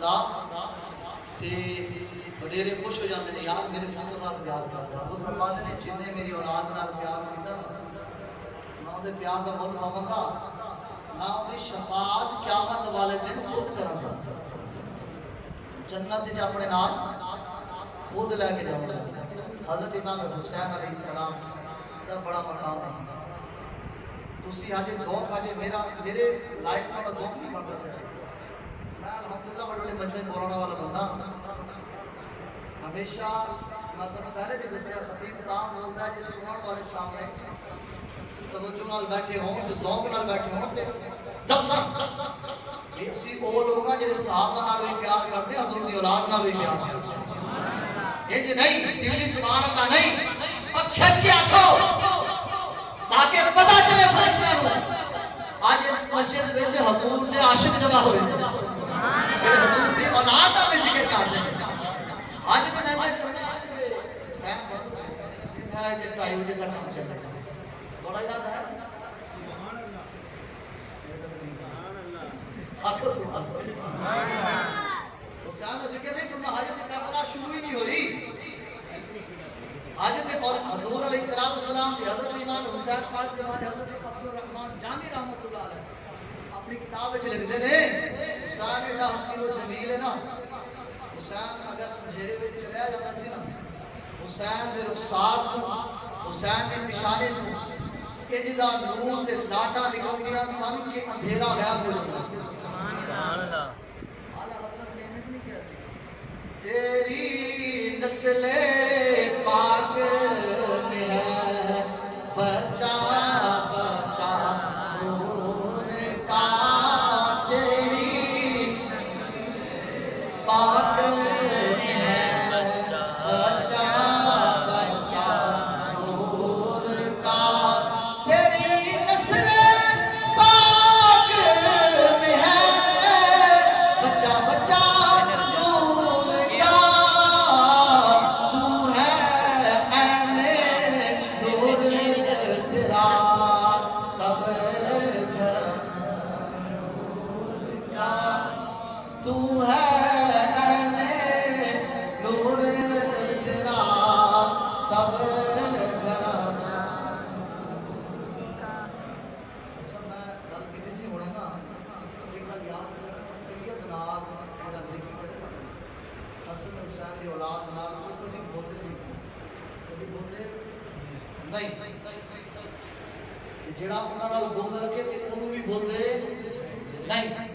بندہ تے وڈیرے خوش ہو جاتے ہیں یار میرے پتر نال پیار کردا وہ فرماتے نے جننے میری اولاد نال پیار کیتا نہ وہ پیار دا مول پاواں گا نہ وہ شفاعت قیامت والے دن خود کراں گا جنت وچ اپنے نال خود لے کے جاؤں گا حضرت امام حسین علیہ السلام دا بڑا مقام ہے تسی آج ذوق آج میرے لائف کا ذوق نہیں بنتا میں الحمدللہ بڑے مجمع مولانا والا بندہ ہمیشہ میں تو پہلے بھی دسیا خطیب کام بولتا ہے جس سنن والے سامنے توجہ نال بیٹھے ہوں تے ذوق نال بیٹھے ہوں تے دسن اسی او لوگ ہیں جڑے صحابہ نال بھی پیار کرتے ہیں حضور دی اولاد نال بھی پیار کرتے ہیں یہ نہیں دلی سبحان اللہ نہیں اب کھچ کے آکھو تاکہ پتہ چلے فرشتوں کو آج اس مسجد وچ حضور دے عاشق جمع ہوئے حضور دی اولاد دا بھی ذکر کرتے ہیں آج دے میں چلنا ہے کہ ٹائم دے تک کام چل رہا ہے بڑا ارادہ ہے سبحان اللہ آکھو سبحان اللہ حسین کا ذکر نہیں سننا حاجت کربلا شروع ہی نہیں ہوئی حاجت اور حضور علیہ السلام کی حضرت امام حسین پاک زمانے حضرت عبد الرحمن جامی رحمۃ اللہ علیہ اپنی کتاب وچ لکھتے ہیں حسین ایڈا حسین و جمیل ہے نا حسین اگر اندھیرے وچ چلیا جاتا سی نا حسین دے رخسار تو حسین دے پیشانے تو اجدا نور تے لاٹا نکلدیاں سن کہ اندھیرا غائب ہو جاتا سی سبحان اللہ تیری نسل پاک میں ہے بچا بچا نور کا تیری پاک میں ہے بچا بچا بچا نور کا تیری نسل پاک میں ہے بچا بچا تو ہے نور تیرا سب گھرانا اچھا میں گل کیتی سی ہونے نا ایک گل یاد رکھنا سید نال میرا لکھی حسن حسین دی اولاد نال کبھی بولتے نہیں جڑا انہاں نال بول رکھے تے انہوں بھی بولدے نہیں